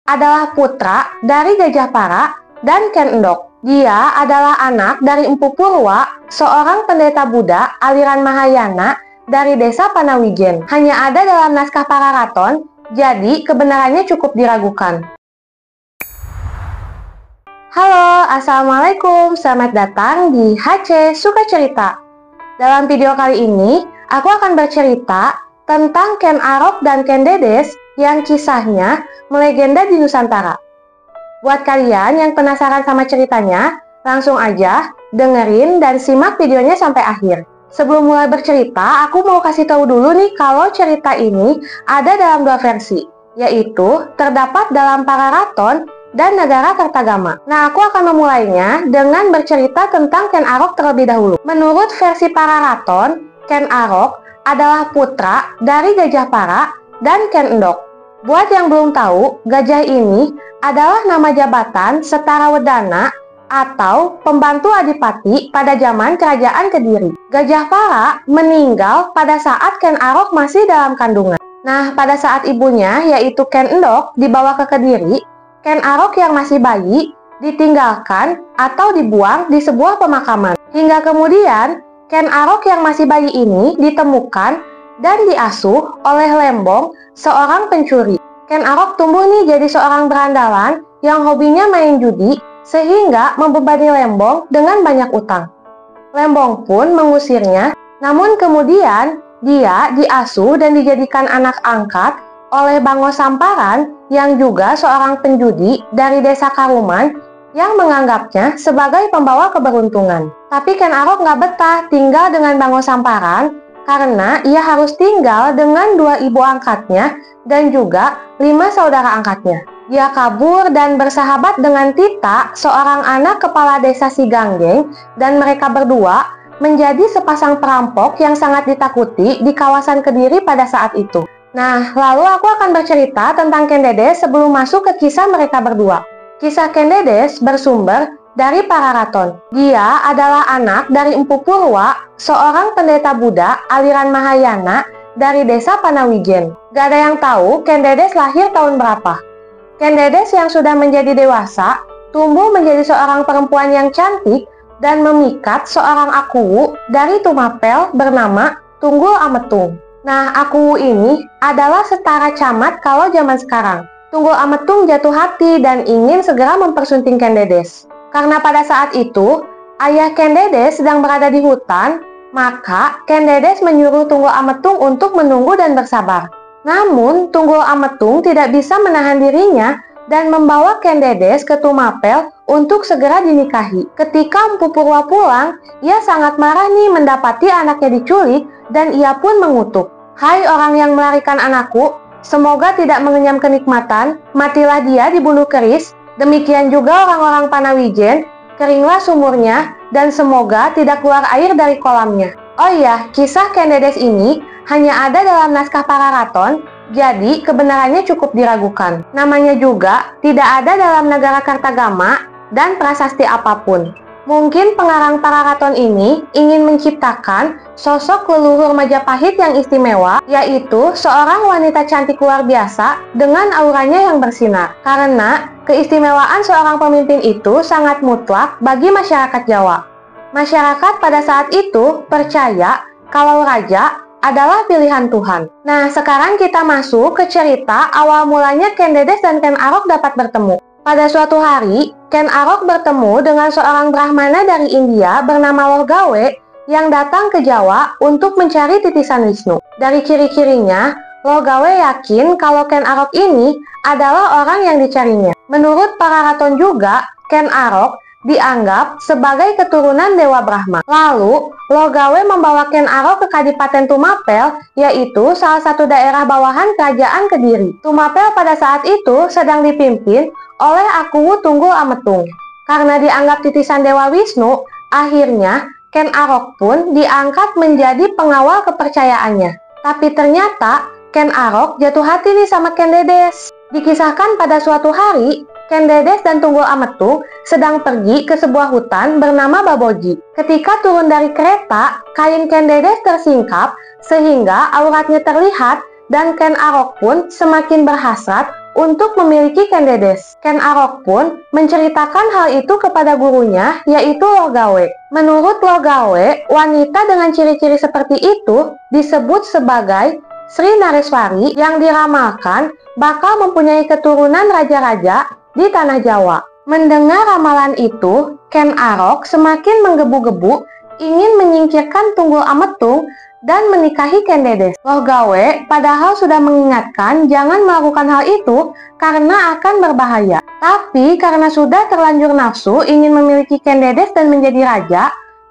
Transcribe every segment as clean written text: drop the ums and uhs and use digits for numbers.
adalah putra dari Gajah Para dan Ken Endok. Dia adalah anak dari Empu Purwa, seorang pendeta Buddha aliran Mahayana dari desa Panawijen. Hanya ada dalam naskah Pararaton, jadi kebenarannya cukup diragukan. Halo, Assalamualaikum, selamat datang di HC Suka Cerita. Dalam video kali ini, aku akan bercerita tentang Ken Arok dan Ken Dedes yang kisahnya melegenda di Nusantara. Buat kalian yang penasaran sama ceritanya, langsung aja dengerin dan simak videonya sampai akhir. Sebelum mulai bercerita, aku mau kasih tahu dulu nih kalau cerita ini ada dalam dua versi, yaitu terdapat dalam Pararaton dan Negara Kertagama. Nah, aku akan memulainya dengan bercerita tentang Ken Arok terlebih dahulu. Menurut versi Pararaton, Ken Arok adalah putra dari Gajah Para dan Ken Endok. Buat yang belum tahu, gajah ini adalah nama jabatan Setara Wedana atau pembantu adipati pada zaman Kerajaan Kediri. Gajah Para meninggal pada saat Ken Arok masih dalam kandungan. Nah, pada saat ibunya, yaitu Ken Endok, dibawa ke Kediri, Ken Arok yang masih bayi ditinggalkan atau dibuang di sebuah pemakaman. Hingga kemudian, Ken Arok yang masih bayi ini ditemukan dan diasuh oleh Lembong, seorang pencuri. Ken Arok tumbuh nih jadi seorang berandalan yang hobinya main judi, sehingga membebani Lembong dengan banyak utang. Lembong pun mengusirnya, namun kemudian dia diasuh dan dijadikan anak angkat oleh Bango Samparan yang juga seorang penjudi dari desa Karuman yang menganggapnya sebagai pembawa keberuntungan. Tapi Ken Arok nggak betah tinggal dengan Bango Samparan karena ia harus tinggal dengan 2 ibu angkatnya dan juga 5 saudara angkatnya. Dia kabur dan bersahabat dengan Tita, seorang anak kepala desa Siganggeng, dan mereka berdua menjadi sepasang perampok yang sangat ditakuti di kawasan Kediri pada saat itu. Nah, lalu aku akan bercerita tentang Ken Dedes sebelum masuk ke kisah mereka berdua. Kisah Ken Dedes bersumber dari Pararaton. Dia adalah anak dari Empu Purwa, seorang pendeta Buddha aliran Mahayana dari desa Panawijen. Gak ada yang tahu Ken Dedes lahir tahun berapa. Ken Dedes yang sudah menjadi dewasa, tumbuh menjadi seorang perempuan yang cantik dan memikat seorang akuwu dari Tumapel bernama Tunggul Ametung. Nah, akuwu ini adalah setara camat kalau zaman sekarang. Tunggul Ametung jatuh hati dan ingin segera mempersunting Ken Dedes. Karena pada saat itu, ayah Ken Dedes sedang berada di hutan, maka Ken Dedes menyuruh Tunggul Ametung untuk menunggu dan bersabar. Namun, Tunggul Ametung tidak bisa menahan dirinya dan membawa Ken Dedes ke Tumapel untuk segera dinikahi. Ketika Empu Purwa pulang, ia sangat marah nih mendapati anaknya diculik dan ia pun mengutuk. "Hai orang yang melarikan anakku, semoga tidak mengenyam kenikmatan, matilah dia dibunuh keris. Demikian juga orang-orang Panawijen, keringlah sumurnya dan semoga tidak keluar air dari kolamnya." Oh iya, kisah Ken Dedes ini hanya ada dalam naskah Pararaton, jadi kebenarannya cukup diragukan. Namanya juga tidak ada dalam Negara Kertagama dan prasasti apapun. Mungkin pengarang Pararaton ini ingin menciptakan sosok leluhur Majapahit yang istimewa, yaitu seorang wanita cantik luar biasa dengan auranya yang bersinar. Karena keistimewaan seorang pemimpin itu sangat mutlak bagi masyarakat Jawa. Masyarakat pada saat itu percaya kalau raja adalah pilihan Tuhan. Nah, sekarang kita masuk ke cerita awal mulanya Ken Dedes dan Ken Arok dapat bertemu. Pada suatu hari, Ken Arok bertemu dengan seorang Brahmana dari India bernama Lohgawe yang datang ke Jawa untuk mencari titisan Wisnu. Dari ciri-cirinya, Lohgawe yakin kalau Ken Arok ini adalah orang yang dicarinya. Menurut Pararaton juga, Ken Arok dianggap sebagai keturunan Dewa Brahma. Lalu, Lohgawe membawa Ken Arok ke Kadipaten Tumapel, yaitu salah satu daerah bawahan Kerajaan Kediri. Tumapel pada saat itu sedang dipimpin oleh Akuwu Tunggul Ametung. Karena dianggap titisan Dewa Wisnu, akhirnya Ken Arok pun diangkat menjadi pengawal kepercayaannya. Tapi ternyata Ken Arok jatuh hati nih sama Ken Dedes. Dikisahkan pada suatu hari, Ken Dedes dan Tunggul Ametung sedang pergi ke sebuah hutan bernama Baboji. Ketika turun dari kereta, kain Ken Dedes tersingkap sehingga auratnya terlihat dan Ken Arok pun semakin berhasrat untuk memiliki Ken Dedes. Ken Arok pun menceritakan hal itu kepada gurunya, yaitu Logawe. Menurut Logawe, wanita dengan ciri-ciri seperti itu disebut sebagai Sri Nareswari yang diramalkan bakal mempunyai keturunan raja-raja di tanah Jawa. Mendengar ramalan itu, Ken Arok semakin menggebu-gebu ingin menyingkirkan Tunggul Ametung dan menikahi Ken Dedes. Logawe padahal sudah mengingatkan jangan melakukan hal itu karena akan berbahaya. Tapi karena sudah terlanjur nafsu ingin memiliki Ken Dedes dan menjadi raja,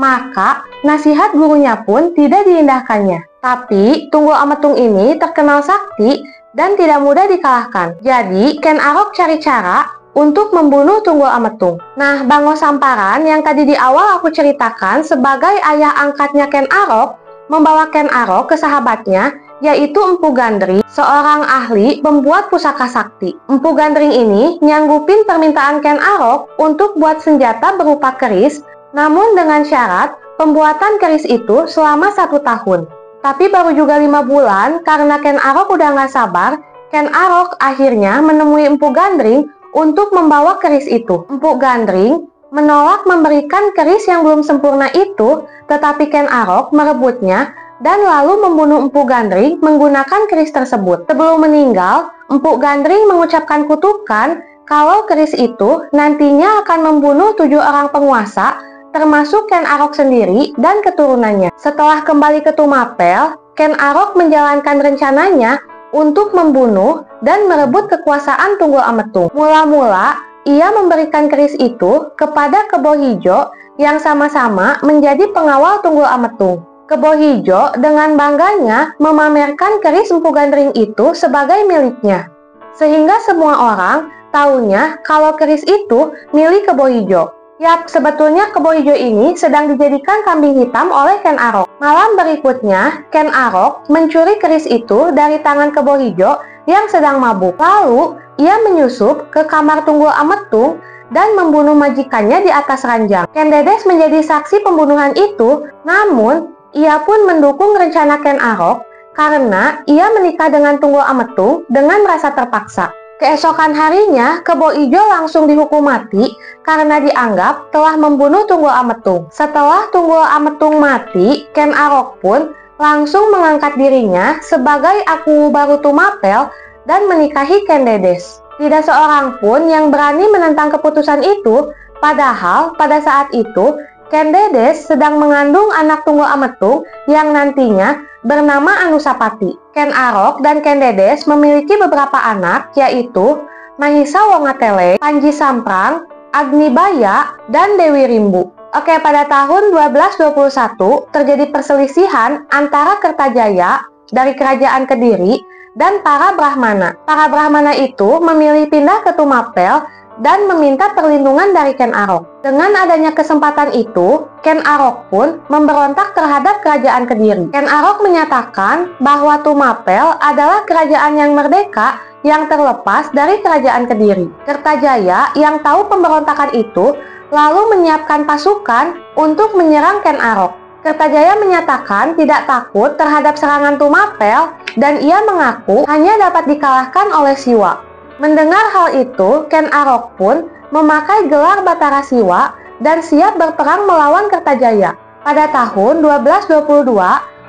maka nasihat gurunya pun tidak diindahkannya. Tapi Tunggul Ametung ini terkenal sakti dan tidak mudah dikalahkan. Jadi Ken Arok cari cara untuk membunuh Tunggul Ametung. Nah, Bango Samparan yang tadi di awal aku ceritakan sebagai ayah angkatnya Ken Arok membawa Ken Arok ke sahabatnya, yaitu Empu Gandring, seorang ahli pembuat pusaka sakti. Empu Gandring ini nyanggupin permintaan Ken Arok untuk buat senjata berupa keris, namun dengan syarat pembuatan keris itu selama 1 tahun. Tapi baru juga 5 bulan, karena Ken Arok udah nggak sabar, Ken Arok akhirnya menemui Empu Gandring untuk membawa keris itu. Empu Gandring menolak memberikan keris yang belum sempurna itu, tetapi Ken Arok merebutnya dan lalu membunuh Empu Gandring menggunakan keris tersebut. Sebelum meninggal, Empu Gandring mengucapkan kutukan kalau keris itu nantinya akan membunuh 7 orang penguasa, termasuk Ken Arok sendiri dan keturunannya. Setelah kembali ke Tumapel, Ken Arok menjalankan rencananya untuk membunuh dan merebut kekuasaan Tunggul Ametung. Mula-mula, ia memberikan keris itu kepada Kebo Hijo yang sama-sama menjadi pengawal Tunggul Ametung. Kebo Hijo dengan bangganya memamerkan keris Empu Gandring itu sebagai miliknya. Sehingga semua orang taunya kalau keris itu milik Kebo Hijo. Yap, sebetulnya Kebo Hijo ini sedang dijadikan kambing hitam oleh Ken Arok. Malam berikutnya, Ken Arok mencuri keris itu dari tangan Kebo Hijo yang sedang mabuk. Lalu, ia menyusup ke kamar Tunggul Ametung dan membunuh majikannya di atas ranjang. Ken Dedes menjadi saksi pembunuhan itu, namun ia pun mendukung rencana Ken Arok karena ia menikah dengan Tunggul Ametung dengan merasa terpaksa. Keesokan harinya, Kebo Ijo langsung dihukum mati karena dianggap telah membunuh Tunggul Ametung. Setelah Tunggul Ametung mati, Ken Arok pun langsung mengangkat dirinya sebagai Aku Baru Tumapel dan menikahi Ken Dedes. Tidak seorang pun yang berani menentang keputusan itu, padahal pada saat itu Ken Dedes sedang mengandung anak Tunggul Ametung yang nantinya bernama Anusapati. Ken Arok dan Ken Dedes memiliki beberapa anak, yaitu Mahisa Wongatele, Panji Samprang, Agni Baya, dan Dewi Rimbu. Oke, pada tahun 1221 terjadi perselisihan antara Kertajaya dari Kerajaan Kediri dan para Brahmana. Para Brahmana itu memilih pindah ke Tumapel dan meminta perlindungan dari Ken Arok. Dengan adanya kesempatan itu, Ken Arok pun memberontak terhadap Kerajaan Kediri. Ken Arok menyatakan bahwa Tumapel adalah kerajaan yang merdeka yang terlepas dari Kerajaan Kediri. Kertajaya yang tahu pemberontakan itu lalu menyiapkan pasukan untuk menyerang Ken Arok. Kertajaya menyatakan tidak takut terhadap serangan Tumapel dan ia mengaku hanya dapat dikalahkan oleh Siwa. Mendengar hal itu, Ken Arok pun memakai gelar Batara Siwa dan siap berperang melawan Kertajaya. Pada tahun 1222,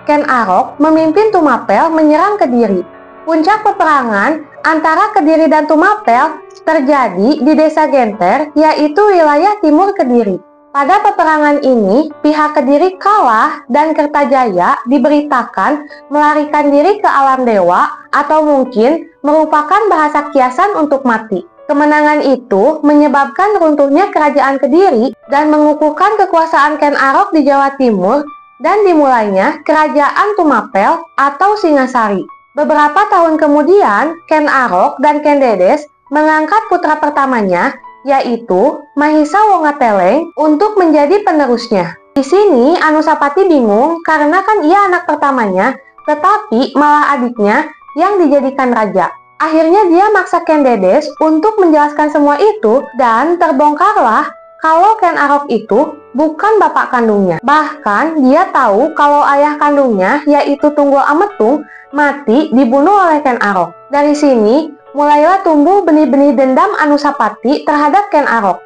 Ken Arok memimpin Tumapel menyerang Kediri. Puncak peperangan antara Kediri dan Tumapel terjadi di Desa Genter, yaitu wilayah timur Kediri. Pada peperangan ini, pihak Kediri kalah dan Kertajaya diberitakan melarikan diri ke alam dewa atau mungkin merupakan bahasa kiasan untuk mati. Kemenangan itu menyebabkan runtuhnya Kerajaan Kediri dan mengukuhkan kekuasaan Ken Arok di Jawa Timur dan dimulainya Kerajaan Tumapel atau Singasari. Beberapa tahun kemudian, Ken Arok dan Ken Dedes mengangkat putra pertamanya, yaitu Mahisa Wongateleng, untuk menjadi penerusnya. Di sini Anusapati bingung karena kan ia anak pertamanya, tetapi malah adiknya yang dijadikan raja. Akhirnya dia maksa Ken Dedes untuk menjelaskan semua itu dan terbongkarlah kalau Ken Arok itu bukan bapak kandungnya. Bahkan dia tahu kalau ayah kandungnya yaitu Tunggul Ametung mati dibunuh oleh Ken Arok. Dari sini mulailah tumbuh benih-benih dendam Anusapati terhadap Ken Arok.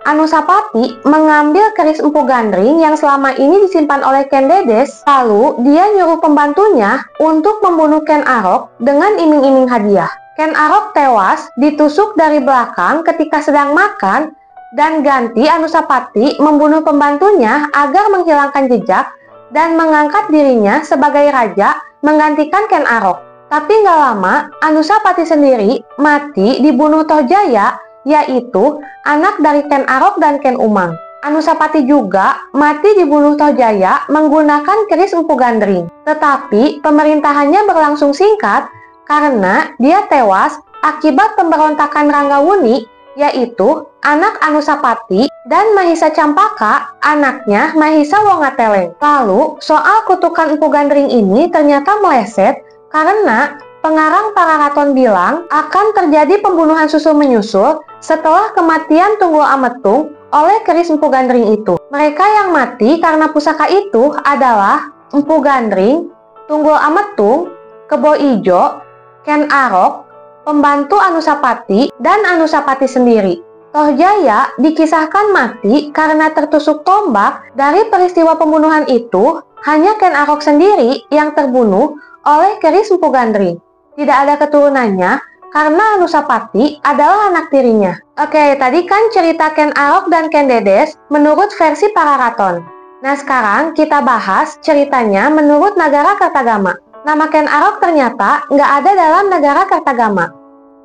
Anusapati mengambil keris Empu Gandring yang selama ini disimpan oleh Ken Dedes, lalu dia nyuruh pembantunya untuk membunuh Ken Arok dengan iming-iming hadiah. Ken Arok tewas ditusuk dari belakang ketika sedang makan, dan ganti Anusapati membunuh pembantunya agar menghilangkan jejak dan mengangkat dirinya sebagai raja menggantikan Ken Arok. Tapi nggak lama, Anusapati sendiri mati dibunuh Tohjaya, yaitu anak dari Ken Arok dan Ken Umang. Anusapati juga mati dibunuh Tohjaya menggunakan keris Empu Gandring. Tetapi pemerintahannya berlangsung singkat karena dia tewas akibat pemberontakan Ranggawuni, yaitu anak Anusapati dan Mahisa Campaka, anaknya Mahisa Wongateleng. Lalu, soal kutukan Empu Gandring ini ternyata meleset karena pengarang Pararaton bilang akan terjadi pembunuhan susul-menyusul setelah kematian Tunggul Ametung oleh keris Empu Gandring itu. Mereka yang mati karena pusaka itu adalah Empu Gandring, Tunggul Ametung, Kebo Ijo, Ken Arok, pembantu Anusapati, dan Anusapati sendiri. Tohjaya dikisahkan mati karena tertusuk tombak. Dari peristiwa pembunuhan itu, hanya Ken Arok sendiri yang terbunuh oleh keris Empu Gandring. Tidak ada keturunannya karena Anusapati adalah anak tirinya. Oke, tadi kan cerita Ken Arok dan Ken Dedes menurut versi Pararaton. Nah, sekarang kita bahas ceritanya menurut Nagara Kertagama. Nama Ken Arok ternyata nggak ada dalam Nagara Kertagama.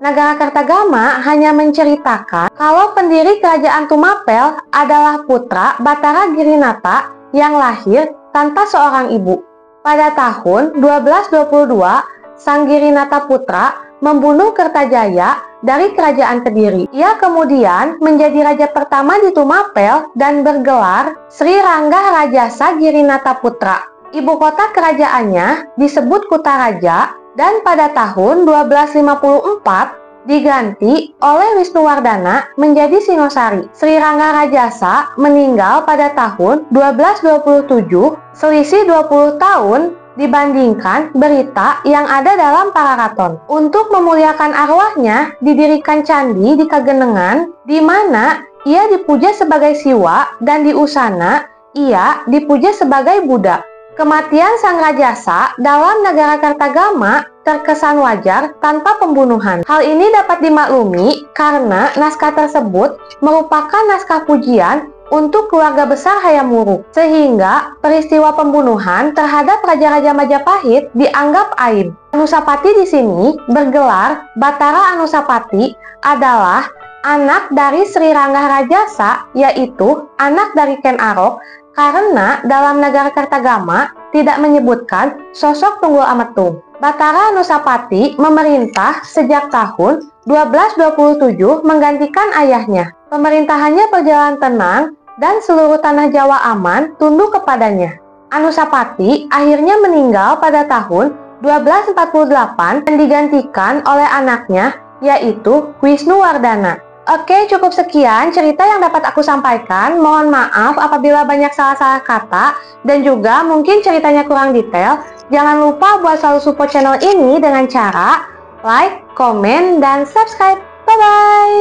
Nagara Kertagama hanya menceritakan kalau pendiri kerajaan Tumapel adalah putra Batara Girinata yang lahir tanpa seorang ibu. Pada tahun 1222, Sang Girinata Putra membunuh Kertajaya dari kerajaan Kediri. Ia kemudian menjadi raja pertama di Tumapel dan bergelar Sri Rangga Rajasa Girinata Putra. Ibu kota kerajaannya disebut Kutaraja dan pada tahun 1254 diganti oleh Wisnuwardana menjadi Singosari. Sri Rangga Rajasa meninggal pada tahun 1227, selisih 20 tahun dibandingkan berita yang ada dalam Pararaton. Untuk memuliakan arwahnya, didirikan candi di Kagenengan, di mana ia dipuja sebagai Siwa dan di Usana ia dipuja sebagai Buddha. Kematian Sang Rajasa dalam Nagara Kertagama terkesan wajar tanpa pembunuhan. Hal ini dapat dimaklumi karena naskah tersebut merupakan naskah pujian untuk keluarga besar Hayam Wuruk, sehingga peristiwa pembunuhan terhadap Raja-Raja Majapahit dianggap aib. Anusapati di sini bergelar Batara Anusapati adalah anak dari Sri Rangga Rajasa, yaitu anak dari Ken Arok, karena dalam Nagara Kertagama tidak menyebutkan sosok Tunggul Ametung. Batara Anusapati memerintah sejak tahun 1227 menggantikan ayahnya. Pemerintahannya berjalan tenang dan seluruh tanah Jawa aman tunduk kepadanya. Anusapati akhirnya meninggal pada tahun 1248 dan digantikan oleh anaknya, yaitu Wisnuwardana. Oke, cukup sekian cerita yang dapat aku sampaikan. Mohon maaf apabila banyak salah-salah kata dan juga mungkin ceritanya kurang detail. Jangan lupa buat selalu support channel ini dengan cara like, komen, dan subscribe. Bye-bye!